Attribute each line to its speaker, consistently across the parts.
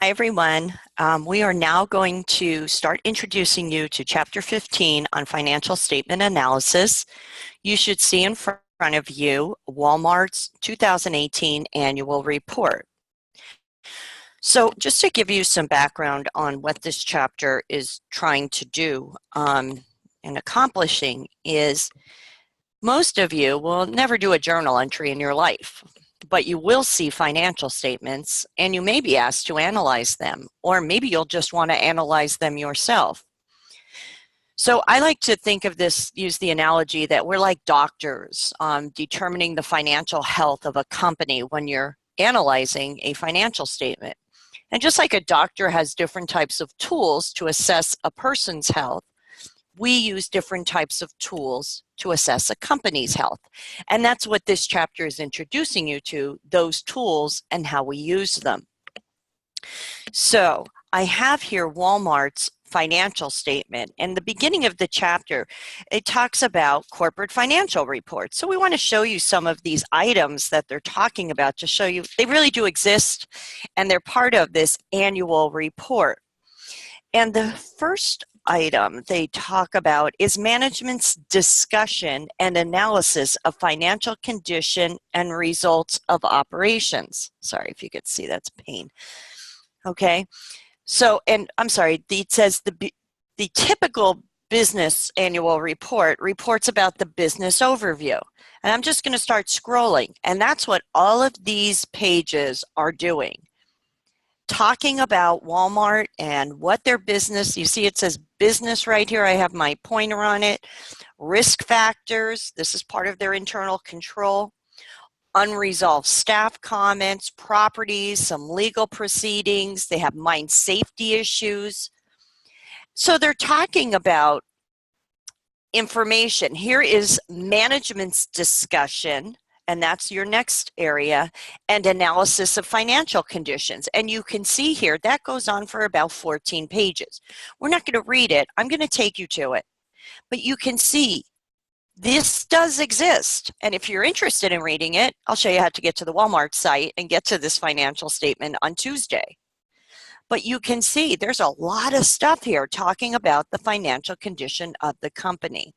Speaker 1: Hi, everyone. We are now going to start introducing you to Chapter 15 on financial statement analysis. You should see in front of you Walmart's 2018 annual report. So just to give you some background on what this chapter is trying to do and accomplishing is most of you will never do a journal entry in your life, but you will see financial statements and you may be asked to analyze them, or maybe you'll just want to analyze them yourself. So I like to think of this, use the analogy that we're like doctors determining the financial health of a company when you're analyzing a financial statement. And just like a doctor has different types of tools to assess a person's health, we use different types of tools to assess a company's health. And that's what this chapter is introducing you to, those tools and how we use them. So I have here Walmart's financial statement. In the beginning of the chapter, it talks about corporate financial reports. So we want to show you some of these items that they're talking about to show you they really do exist and they're part of this annual report. And the first item they talk about is management's discussion and analysis of financial condition and results of operations. Sorry if you could see, that's pain. Okay, so, and I'm sorry, it says the typical business annual report reports about the business overview. And I'm just going to start scrolling, and that's what all of these pages are doing. Talking about Walmart and what their business, you see it says business right here, I have my pointer on it. Risk factors, this is part of their internal control. Unresolved staff comments, properties, some legal proceedings, they have mine safety issues. So they're talking about information. Here is management's discussion, and that's your next area, and analysis of financial conditions. And you can see here, that goes on for about 14 pages. We're not going to read it. I'm going to take you to it. But you can see this does exist. And if you're interested in reading it, I'll show you how to get to the Walmart site and get to this financial statement on Tuesday. But you can see there's a lot of stuff here talking about the financial condition of the company.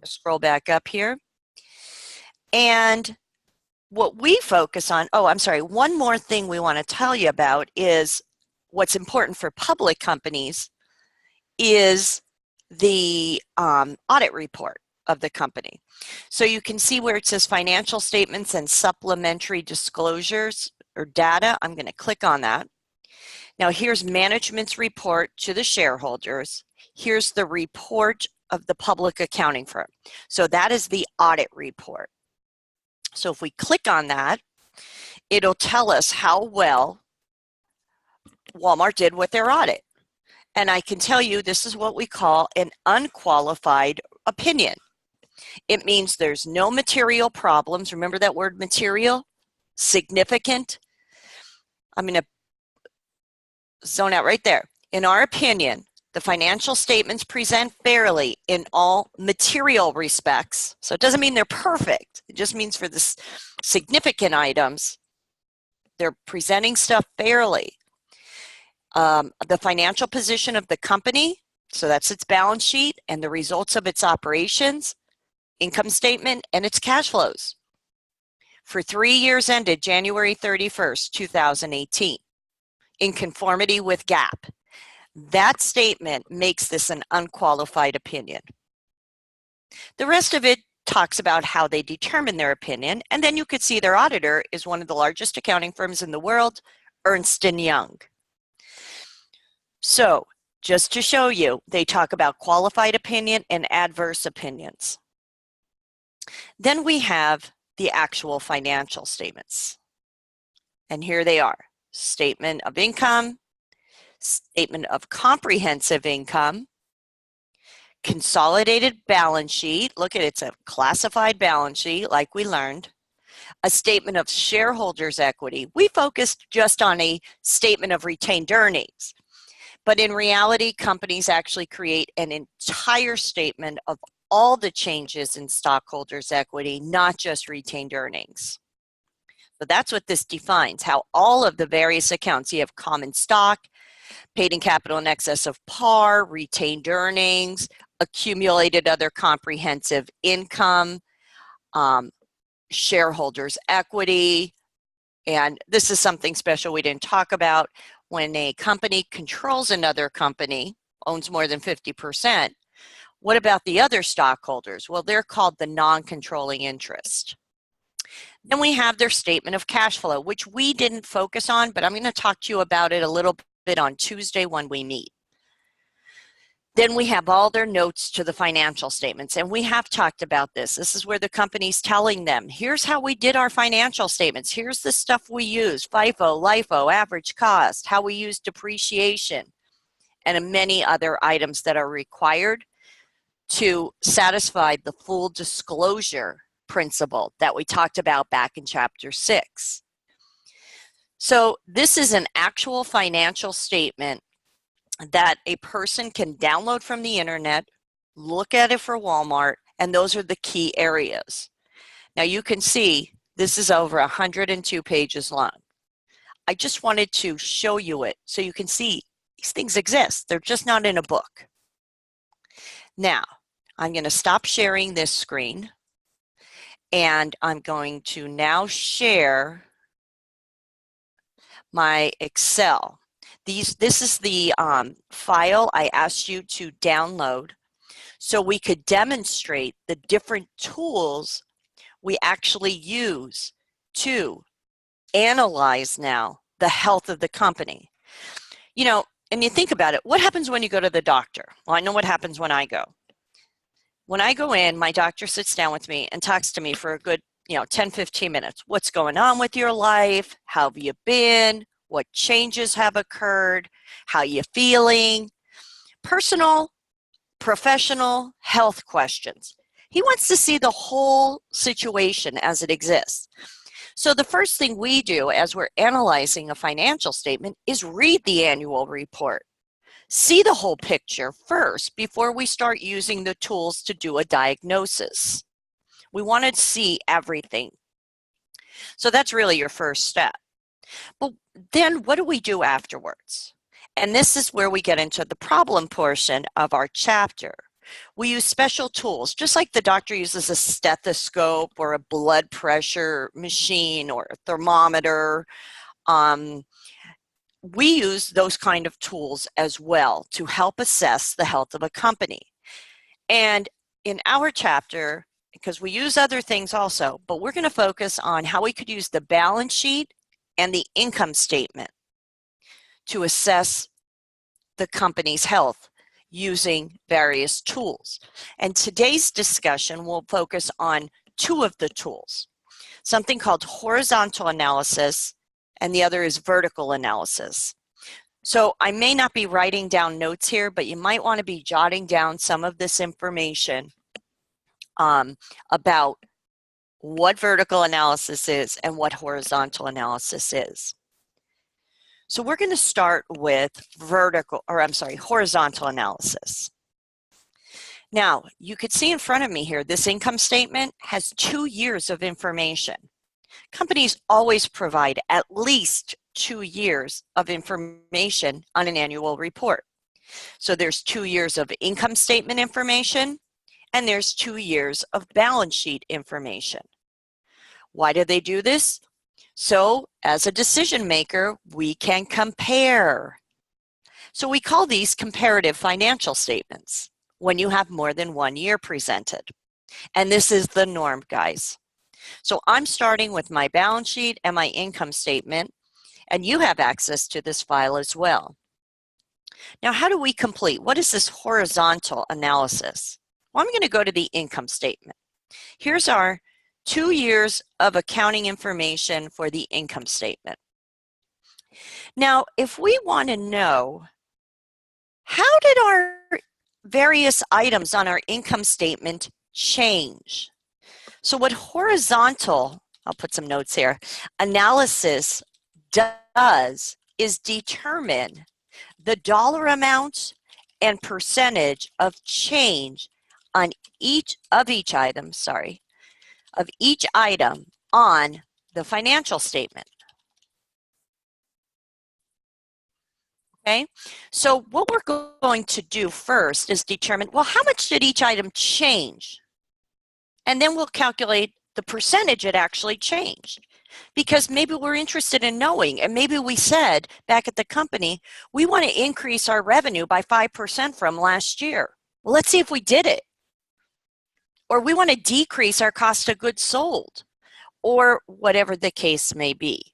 Speaker 1: Scroll back up here. And what we focus on, oh, I'm sorry, one more thing we want to tell you about is what's important for public companies is the audit report of the company. So you can see where it says financial statements and supplementary disclosures or data. I'm going to click on that. Now here's management's report to the shareholders. Here's the report of the public accounting firm. So that is the audit report. So if we click on that, it'll tell us how well Walmart did with their audit. And I can tell you this is what we call an unqualified opinion. It means there's no material problems. Remember that word material? Significant. I'm going to zone out right there. In our opinion, the financial statements present fairly in all material respects. So it doesn't mean they're perfect. It just means for the significant items, they're presenting stuff fairly. The financial position of the company, so that's its balance sheet and the results of its operations, income statement, and its cash flows for 3 years ended January 31st, 2018, in conformity with GAAP. That statement makes this an unqualified opinion. The rest of it talks about how they determine their opinion, and then you could see their auditor is one of the largest accounting firms in the world, Ernst & Young. So just to show you, they talk about qualified opinion and adverse opinions. Then we have the actual financial statements. And here they are. Statement of income, statement of comprehensive income, consolidated balance sheet. Look at it, it's a classified balance sheet like we learned. A statement of shareholders' equity. We focused just on a statement of retained earnings. But in reality, companies actually create an entire statement of all the changes in stockholders' equity, not just retained earnings. So that's what this defines, how all of the various accounts, you have common stock, paid in capital in excess of par, retained earnings, accumulated other comprehensive income, shareholders' equity, and this is something special we didn't talk about. When a company controls another company, owns more than 50%, what about the other stockholders? Well, they're called the non-controlling interest. Then we have their statement of cash flow, which we didn't focus on, but I'm going to talk to you about it a little bit on Tuesday when we meet. Then we have all their notes to the financial statements, and we have talked about this. This is where the company's telling them, here's how we did our financial statements. Here's the stuff we use, FIFO, LIFO, average cost, how we use depreciation, and many other items that are required to satisfy the full disclosure principle that we talked about back in Chapter 6. So this is an actual financial statement that a person can download from the internet, look at it for Walmart, and those are the key areas. Now you can see this is over 102 pages long. I just wanted to show you it so you can see these things exist. They're just not in a book. Now, I'm going to stop sharing this screen, and I'm going to now share my Excel. This is the file I asked you to download so we could demonstrate the different tools we actually use to analyze now the health of the company. You know, and you think about it, what happens when you go to the doctor? Well, I know what happens when I go. When I go in, my doctor sits down with me and talks to me for a good, 10, 15 minutes. What's going on with your life? How have you been? What changes have occurred? How you feeling? Personal, professional, health questions. He wants to see the whole situation as it exists. So the first thing we do as we're analyzing a financial statement is read the annual report. See the whole picture first before we start using the tools to do a diagnosis. We want to see everything. So that's really your first step. But then what do we do afterwards? And this is where we get into the problem portion of our chapter. We use special tools, just like the doctor uses a stethoscope or a blood pressure machine or a thermometer. We use those kind of tools as well to help assess the health of a company. And in our chapter, because we use other things also, but we're going to focus on how we could use the balance sheet and the income statement to assess the company's health using various tools. And today's discussion will focus on two of the tools, something called horizontal analysis, and the other is vertical analysis. So I may not be writing down notes here, but you might want to be jotting down some of this information about what vertical analysis is and what horizontal analysis is. So we're going to start with horizontal analysis. Now, you could see in front of me here, this income statement has 2 years of information. Companies always provide at least 2 years of information on an annual report. So there's 2 years of income statement information, and there's 2 years of balance sheet information. Why do they do this? So as a decision maker, we can compare. So we call these comparative financial statements when you have more than 1 year presented. And this is the norm, guys. So I'm starting with my balance sheet and my income statement, and you have access to this file as well. Now, how do we complete? What is this horizontal analysis? Well, I'm going to go to the income statement. Here's our 2 years of accounting information for the income statement. Now, if we want to know how did our various items on our income statement change? So what horizontal, I'll put some notes here, analysis does is determine the dollar amount and percentage of change on each item on the financial statement. Okay, so what we're going to do first is determine, well, how much did each item change? And then we'll calculate the percentage it actually changed. Because maybe we're interested in knowing, and maybe we said back at the company, we want to increase our revenue by 5% from last year. Well, let's see if we did it. Or we want to decrease our cost of goods sold, or whatever the case may be.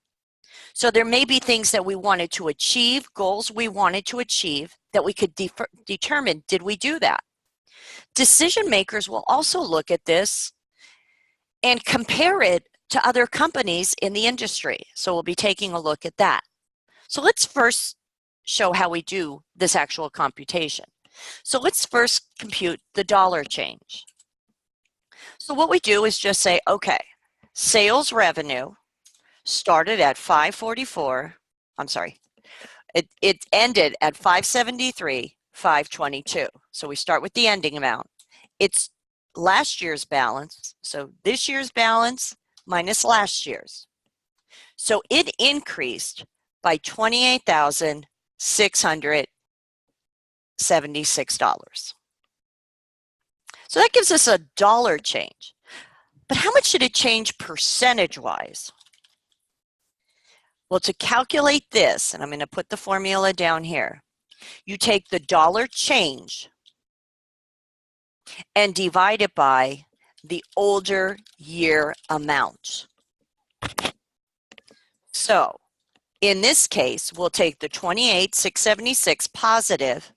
Speaker 1: So there may be things that we wanted to achieve, goals we wanted to achieve, that we could determine, did we do that? Decision makers will also look at this and compare it to other companies in the industry. So we'll be taking a look at that. So let's first show how we do this actual computation. So let's first compute the dollar change. So what we do is just say, okay, sales revenue started at 544, I'm sorry, it ended at 573, 522. So we start with the ending amount. It's last year's balance, so this year's balance minus last year's. So it increased by $28,676. So that gives us a dollar change. But how much did it change percentage-wise? Well, to calculate this, and I'm going to put the formula down here, you take the dollar change and divide it by the older year amount. So in this case, we'll take the 28,676 positive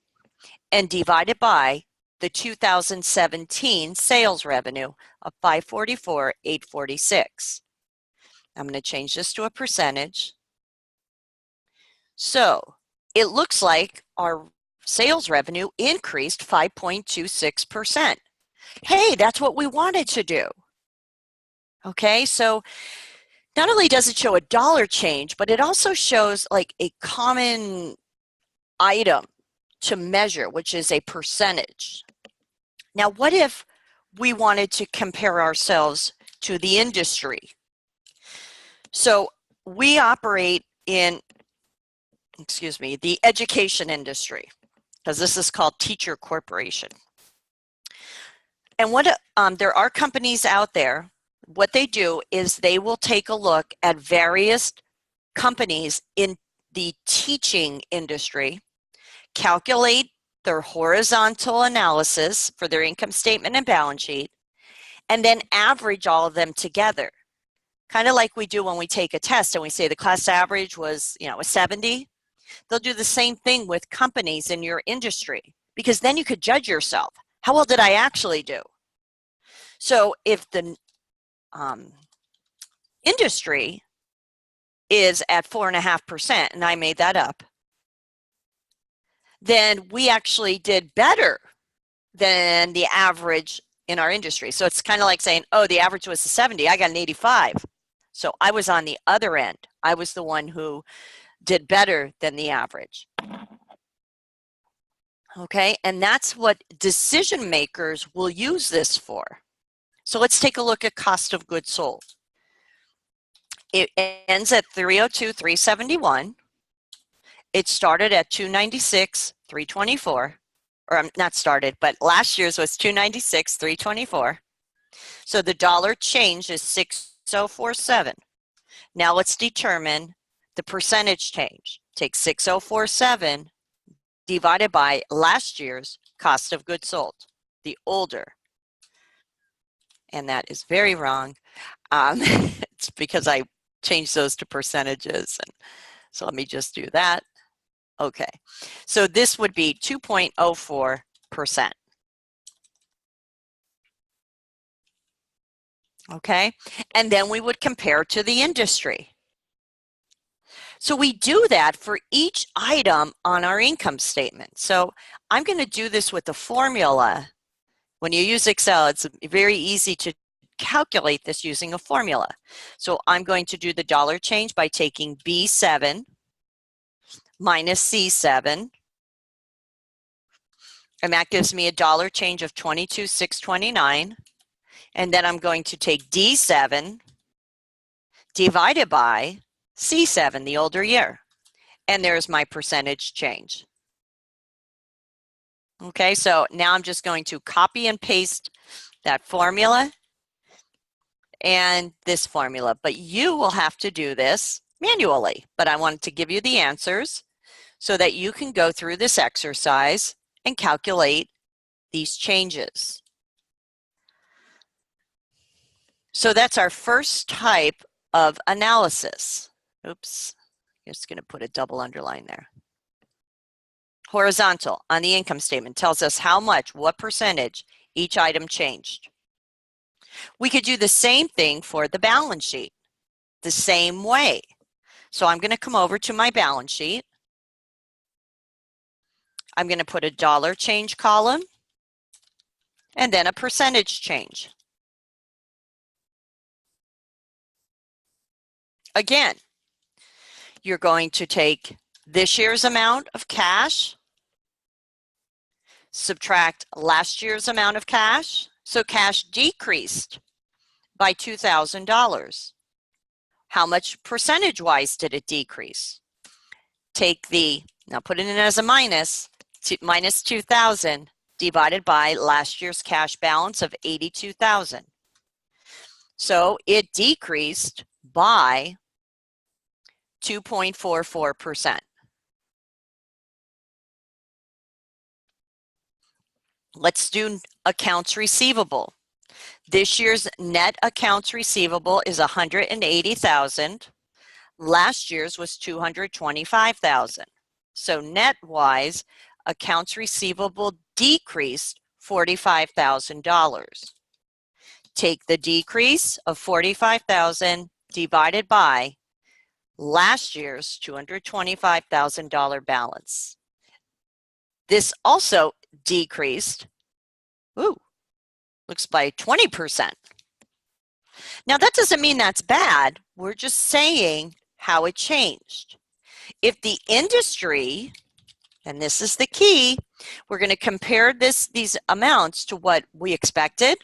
Speaker 1: and divide it by the 2017 sales revenue of 544,846. I'm going to change this to a percentage. So it looks like our sales revenue increased 5.26%. Hey, that's what we wanted to do. Okay, so not only does it show a dollar change, but it also shows like a common item to measure, which is a percentage. Now, what if we wanted to compare ourselves to the industry? So we operate in, the education industry, because this is called Teacher Corporation. And what there are companies out there, what they do is they will take a look at various companies in the teaching industry, calculate their horizontal analysis for their income statement and balance sheet, and then average all of them together. Kind of like we do when we take a test and we say the class average was, a 70. They'll do the same thing with companies in your industry, because then you could judge yourself. How well did I actually do? So if the industry is at 4.5%, and I made that up, then we actually did better than the average in our industry. So it's kind of like saying, oh, the average was a 70, I got an 85. So I was on the other end. I was the one who did better than the average. Okay, and that's what decision makers will use this for. So let's take a look at cost of goods sold. It ends at 302,371. It started at 296,324, or not started, but last year's was 296,324. So the dollar change is 6,047. Now let's determine the percentage change. Take 6,047 divided by last year's cost of goods sold, the older. And that is very wrong. It's because I changed those to percentages. And so let me just do that. Okay, so this would be 2.04%. Okay, and then we would compare to the industry. So we do that for each item on our income statement. So I'm going to do this with the formula. When you use Excel, it's very easy to calculate this using a formula. So I'm going to do the dollar change by taking B7 minus C7, and that gives me a dollar change of 22,629. And then I'm going to take D7 divided by C7, the older year. And there's my percentage change. Okay, so now I'm just going to copy and paste that formula and this formula, but you will have to do this manually. But I wanted to give you the answers so that you can go through this exercise and calculate these changes. So that's our first type of analysis. Oops, just going to put a double underline there. Horizontal on the income statement tells us how much, what percentage each item changed. We could do the same thing for the balance sheet, the same way. So I'm going to come over to my balance sheet. I'm going to put a dollar change column and then a percentage change. Again, you're going to take this year's amount of cash, subtract last year's amount of cash. So cash decreased by $2,000. How much percentage-wise did it decrease? Take now put it in as a minus 2,000 divided by last year's cash balance of 82,000. So it decreased by 2.44%. Let's do accounts receivable. This year's net accounts receivable is 180,000. Last year's was 225,000. So net-wise, accounts receivable decreased $45,000. Take the decrease of $45,000 divided by last year's $225,000 balance. This also decreased, looks by 20%. Now that doesn't mean that's bad. We're just saying how it changed. If the industry, and this is the key, we're going to compare these amounts to what we expected,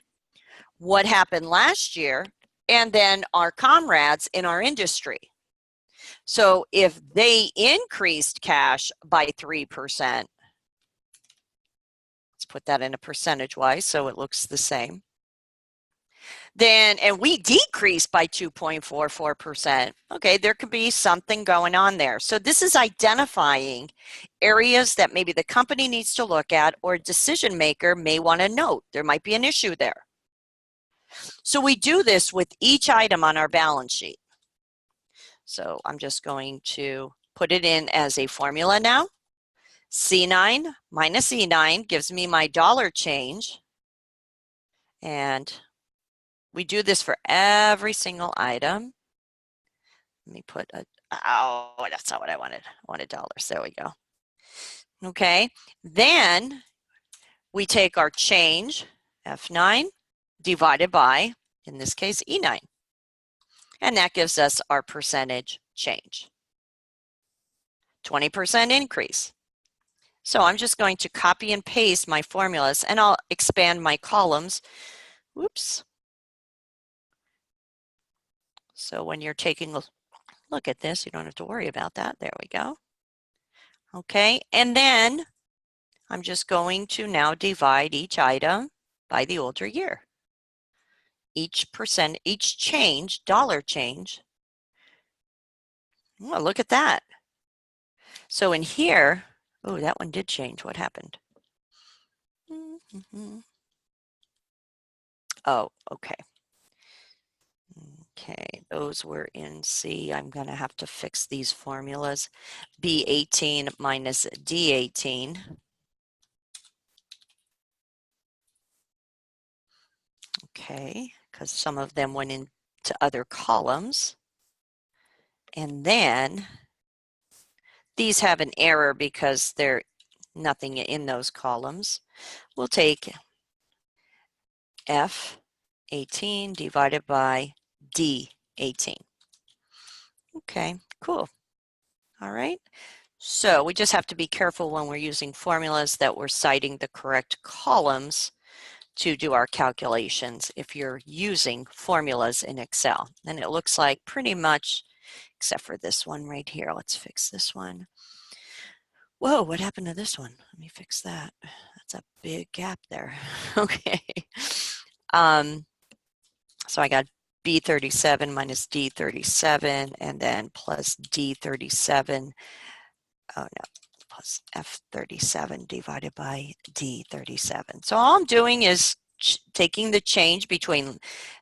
Speaker 1: what happened last year, and then our comrades in our industry. So if they increased cash by 3%, let's put that in a percentage-wise so it looks the same. And we decreased by 2.44%. Okay, there could be something going on there. So this is identifying areas that maybe the company needs to look at or a decision maker may want to note. There might be an issue there. So we do this with each item on our balance sheet. So I'm just going to put it in as a formula now. C9 minus E9 gives me my dollar change. And we do this for every single item. Let me put that's not what I wanted. I wanted dollars. There we go. Okay. Then we take our change, F9, divided by, in this case, E9. And that gives us our percentage change. 20% increase. So I'm just going to copy and paste my formulas, and I'll expand my columns. Whoops. So when you're taking a look at this, you don't have to worry about that. There we go. Okay, and then I'm just going to now divide each item by the older year. Each change, dollar change. Oh, look at that. So in here, that one did change. What happened? Oh, okay. Okay, those were in C. I'm going to have to fix these formulas. B18 minus D18. Okay, because some of them went into other columns. And then these have an error because there's nothing in those columns. We'll take F18 divided by D18. Okay, cool. All right. So we just have to be careful when we're using formulas that we're citing the correct columns to do our calculations if you're using formulas in Excel. And it looks like pretty much, except for this one right here. Let's fix this one. Whoa, what happened to this one? Let me fix that. That's a big gap there. Okay. So I got B37 minus D37 and then plus D37. Oh no, plus F37 divided by D37. So all I'm doing is taking the change between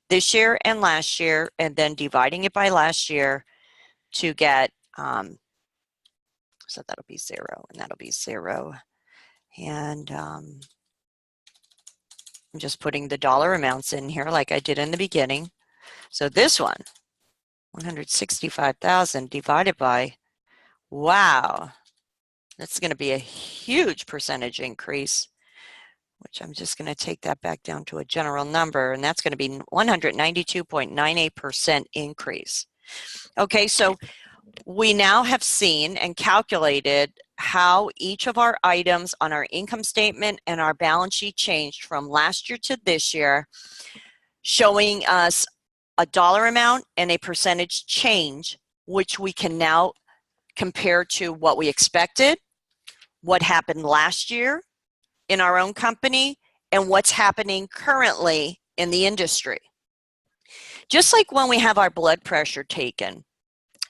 Speaker 1: this year and last year and then dividing it by last year to get, so that'll be 0 and that'll be 0. And I'm just putting the dollar amounts in here like I did in the beginning. So this one, 165,000 divided by, wow, that's going to be a huge percentage increase, which I'm just going to take that back down to a general number, and that's going to be 192.98% increase. Okay, so we now have seen and calculated how each of our items on our income statement and our balance sheet changed from last year to this year, showing us a dollar amount and a percentage change, which we can now compare to what we expected, what happened last year in our own company, and what's happening currently in the industry. Just like when we have our blood pressure taken,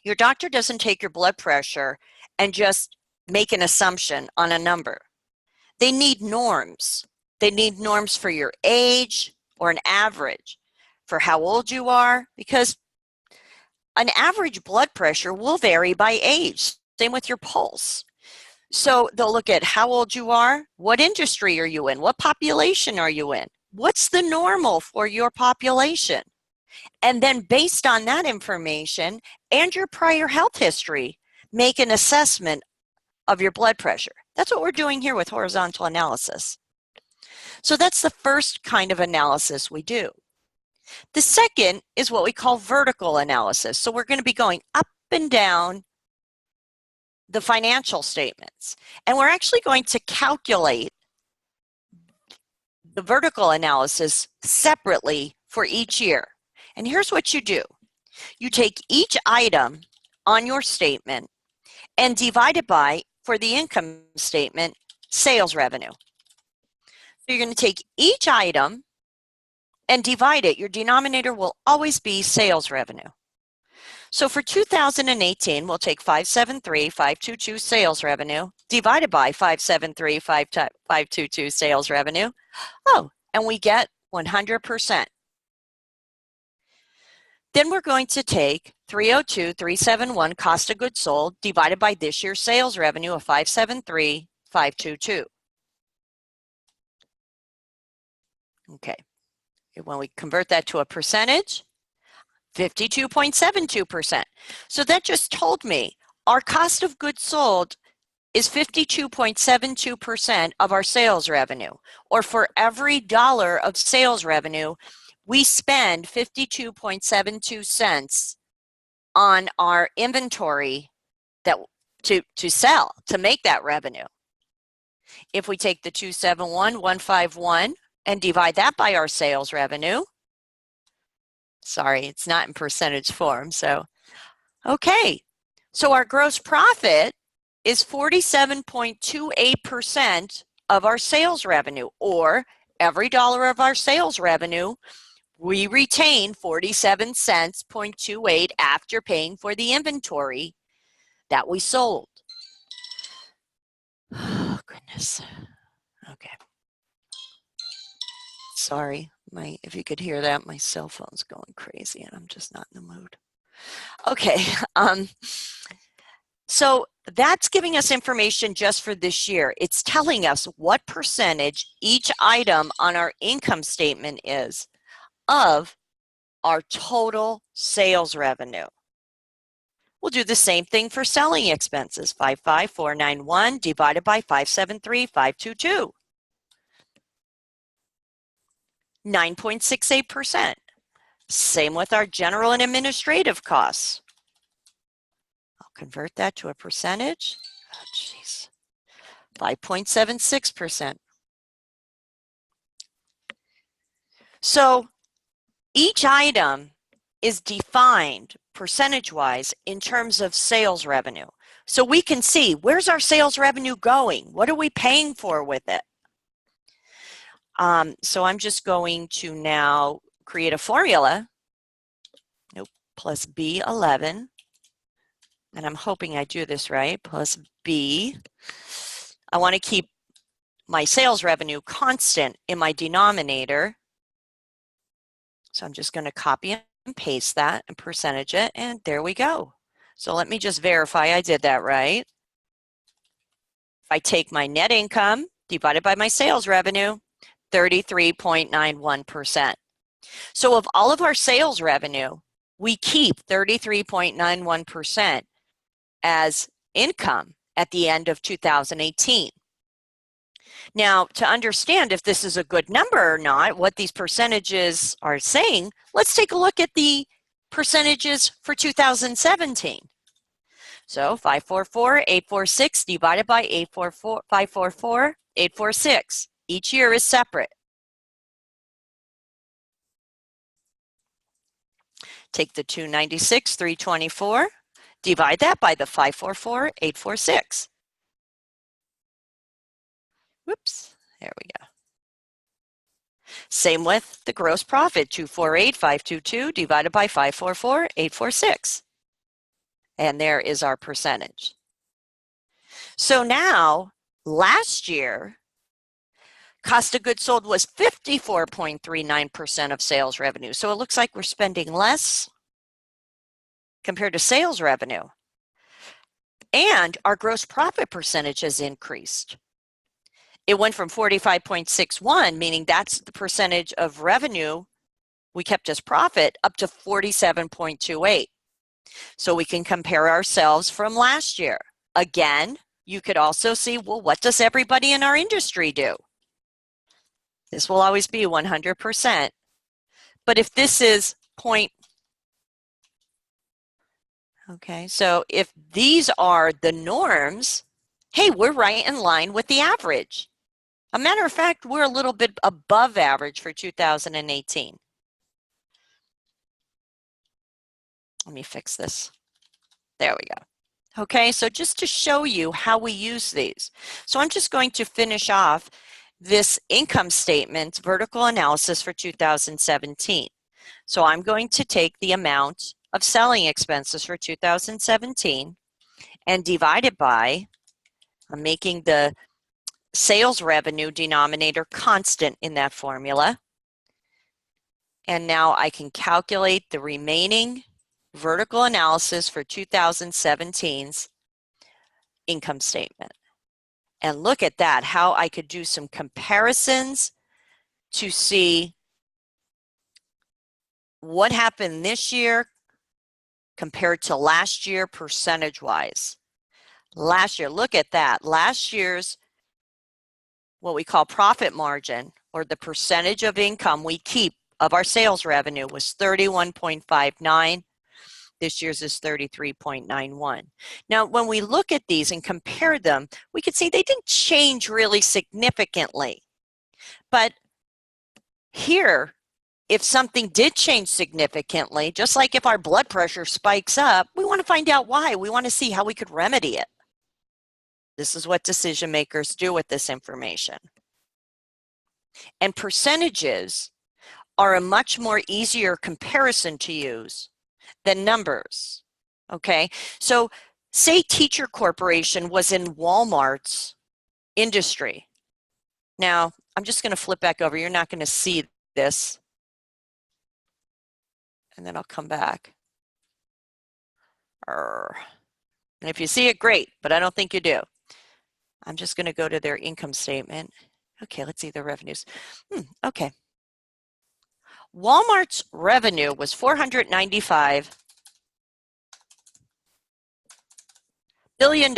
Speaker 1: your doctor doesn't take your blood pressure and just make an assumption on a number. They need norms. They need norms for your age or an average for how old you are, because an average blood pressure will vary by age. Same with your pulse. So they'll look at how old you are, what industry are you in, what population are you in, what's the normal for your population. And then based on that information and your prior health history, make an assessment of your blood pressure. That's what we're doing here with horizontal analysis. So that's the first kind of analysis we do. The second is what we call vertical analysis. So we're going to be going up and down the financial statements. And we're actually going to calculate the vertical analysis separately for each year. And here's what you do. You take each item on your statement and divide it by, for the income statement, sales revenue. So you're going to take each item and divide it. Your denominator will always be sales revenue. So for 2018, we'll take 573,522 sales revenue divided by 573,522 sales revenue. Oh, and we get 100%. Then we're going to take 302,371 cost of goods sold divided by this year's sales revenue of 573,522. Okay, when we convert that to a percentage, 52.72%. So that just told me our cost of goods sold is 52.72% of our sales revenue, or for every dollar of sales revenue, we spend 52.72 cents on our inventory that to sell, to make that revenue. If we take the 271,151 and divide that by our sales revenue, sorry, it's not in percentage form, so, okay. So our gross profit is 47.28% of our sales revenue, or every dollar of our sales revenue, we retain 47 cents, 0.28 after paying for the inventory that we sold. Oh, goodness. Okay. Sorry, if you could hear that, my cell phone's going crazy and I'm just not in the mood. Okay, so that's giving us information just for this year. It's telling us what percentage each item on our income statement is of our total sales revenue. We'll do the same thing for selling expenses. 55491 divided by 573,522. 9.68%. Same with our general and administrative costs. I'll convert that to a percentage. Oh, geez. 5.76%. So each item is defined percentage-wise in terms of sales revenue. So we can see, where's our sales revenue going? What are we paying for with it? So I'm just going to now create a formula. Nope, plus B11. And I'm hoping I do this right, plus B. I want to keep my sales revenue constant in my denominator. So I'm just going to copy and paste that and percentage it, and there we go. So let me just verify I did that right. If I take my net income divided by my sales revenue, 33.91%. So of all of our sales revenue, we keep 33.91% as income at the end of 2018. Now, to understand if this is a good number or not, what these percentages are saying, let's take a look at the percentages for 2017. So 544,846 divided by 544,846. Each year is separate. Take the 296,324, divide that by the 544,846. Whoops, there we go. Same with the gross profit, 248,522 divided by 544,846. And there is our percentage. So now, last year, cost of goods sold was 54.39% of sales revenue. So it looks like we're spending less compared to sales revenue. And our gross profit percentage has increased. It went from 45.61, meaning that's the percentage of revenue we kept as profit, up to 47.28. So we can compare ourselves from last year. Again, you could also see, well, what does everybody in our industry do? This will always be 100%. But if this is okay, so if these are the norms, hey, we're right in line with the average. A matter of fact, we're a little bit above average for 2018. Let me fix this. There we go. Okay, so just to show you how we use these. So I'm just going to finish off this income statement vertical analysis for 2017. So I'm going to take the amount of selling expenses for 2017 and divide it by, I'm making the sales revenue denominator constant in that formula. And now I can calculate the remaining vertical analysis for 2017's income statement. And look at that, how I could do some comparisons to see what happened this year compared to last year percentage-wise. Last year, look at that. Last year's what we call profit margin, or the percentage of income we keep of our sales revenue, was 31.59. This year's is 33.91. Now, when we look at these and compare them, we can see they didn't change really significantly. But here, if something did change significantly, just like if our blood pressure spikes up, we want to find out why. We want to see how we could remedy it. This is what decision makers do with this information. And percentages are a much more easier comparison to use than numbers. Okay, so say Teacher Corporation was in Walmart's industry. Now, I'm just going to flip back over. You're not going to see this. And then I'll come back. And if you see it, great, but I don't think you do. I'm just going to go to their income statement. Okay, let's see their revenues. Okay. Walmart's revenue was $495 billion.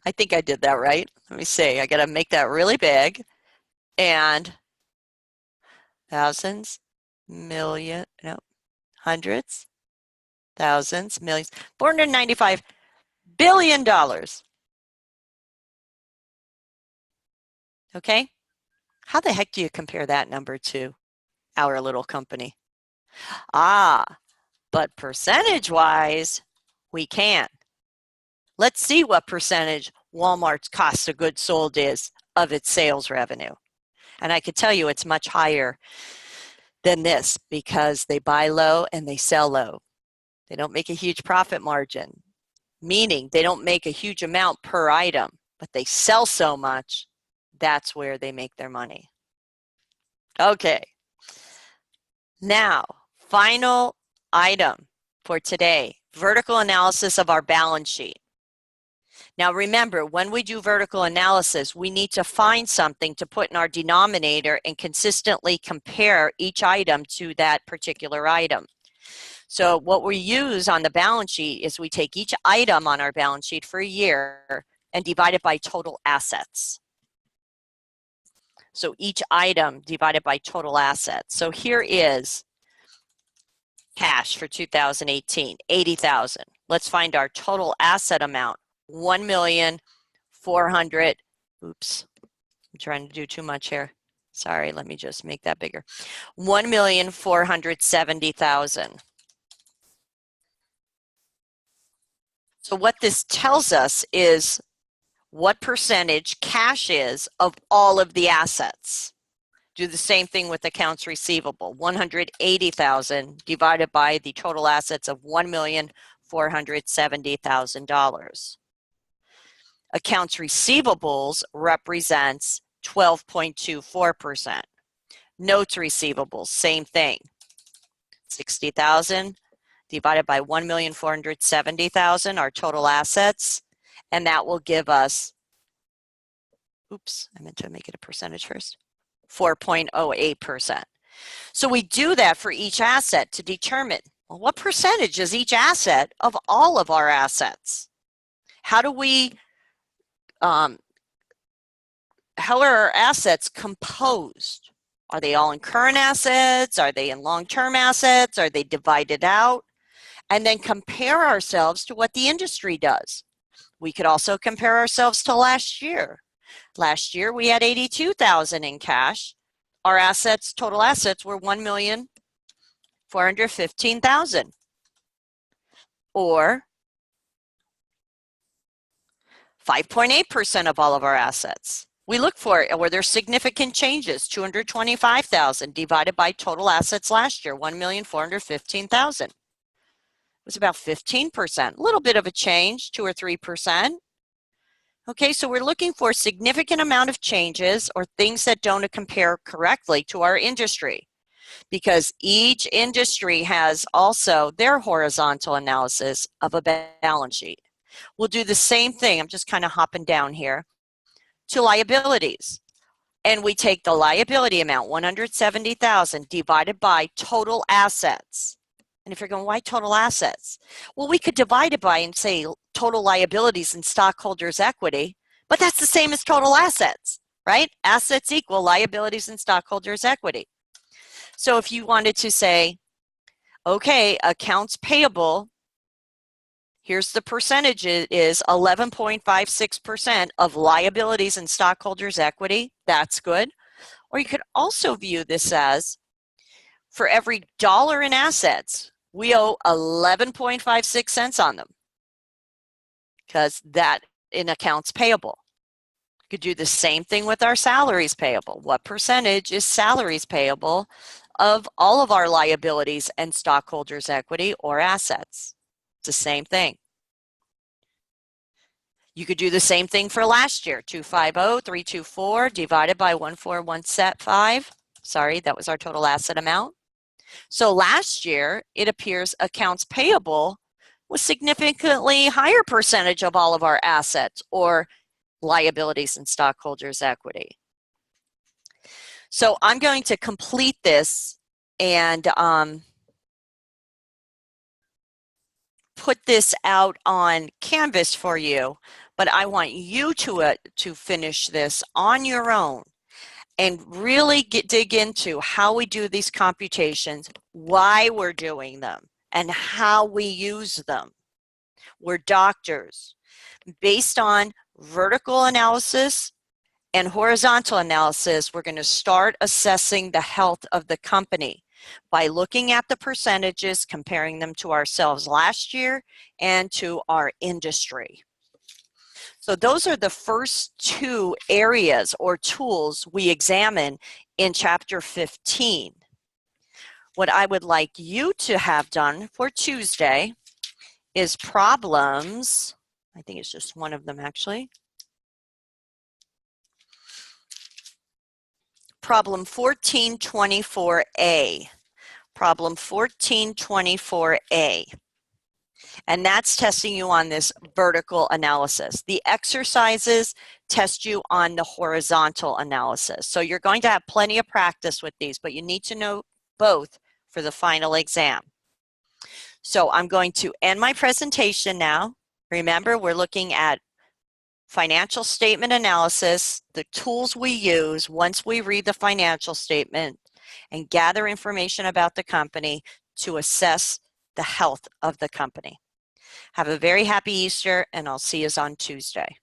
Speaker 1: I think I did that right. Let me see. I got to make that really big. And thousands, million, no, hundreds, thousands, millions, $495 billion. Okay? How the heck do you compare that number to our little company? But percentage-wise, we can. Let's see what percentage Walmart's cost of goods sold is of its sales revenue. And I could tell you it's much higher than this because they buy low and they sell low. They don't make a huge profit margin, meaning they don't make a huge amount per item, but they sell so much, that's where they make their money. Okay. Now, final item for today, vertical analysis of our balance sheet. Now remember, when we do vertical analysis, we need to find something to put in our denominator and consistently compare each item to that particular item. So what we use on the balance sheet is we take each item on our balance sheet for a year and divide it by total assets. So each item divided by total assets. So here is cash for 2018, 80,000. Let's find our total asset amount, 1,400,000. Oops, I'm trying to do too much here. Sorry, let me just make that bigger. 1,470,000. So what this tells us is what percentage cash is of all of the assets. Do the same thing with accounts receivable. 180,000 divided by the total assets of $1,470,000. Accounts receivables represents 12.24%. Notes receivables, same thing. 60,000 divided by 1,470,000, our total assets, and that will give us, oops, I meant to make it a percentage first, 4.08%. So we do that for each asset to determine, well, what percentage is each asset of all of our assets? How do we, how are our assets composed? Are they all in current assets? Are they in long-term assets? Are they divided out? And then compare ourselves to what the industry does. We could also compare ourselves to last year. Last year we had 82,000 in cash. Our assets, total assets, were 1,415,000, or 5.8% of all of our assets. We look for it, were there significant changes? 225,000 divided by total assets last year, 1,415,000. It was about 15%, a little bit of a change, 2 or 3%. Okay, so we're looking for a significant amount of changes or things that don't compare correctly to our industry, because each industry has also their horizontal analysis of a balance sheet. We'll do the same thing, I'm just kind of hopping down here, to liabilities. And we take the liability amount, 170,000, divided by total assets. And if you're going, why total assets? Well, we could divide it by and say total liabilities and stockholders' equity, but that's the same as total assets, right? Assets equal liabilities and stockholders' equity. So if you wanted to say, okay, accounts payable, here's the percentage, it is 11.56% of liabilities and stockholders' equity. That's good. Or you could also view this as, for every dollar in assets, we owe 11.56 cents on them, because that in accounts payable. You could do the same thing with our salaries payable. What percentage is salaries payable of all of our liabilities and stockholders' equity or assets? It's the same thing. You could do the same thing for last year, 250,324 divided by 14175. Sorry, that was our total asset amount. So last year, it appears accounts payable was significantly higher percentage of all of our assets or liabilities and stockholders' equity. So I'm going to complete this and put this out on Canvas for you, but I want you to finish this on your own and really dig into how we do these computations, why we're doing them, and how we use them. We're doctors. Based on vertical analysis And horizontal analysis, we're going to start assessing the health of the company by looking at the percentages, comparing them to ourselves last year and to our industry. So those are the first two areas or tools we examine in Chapter 15. What I would like you to have done for Tuesday is problems. I think it's just one of them actually. Problem 1424A. Problem 1424A. And that's testing you on this vertical analysis. The exercises test you on the horizontal analysis. So you're going to have plenty of practice with these, but you need to know both for the final exam. So I'm going to end my presentation now. Remember, we're looking at financial statement analysis, the tools we use once we read the financial statement and gather information about the company to assess the health of the company. Have a very happy Easter, and I'll see you on Tuesday.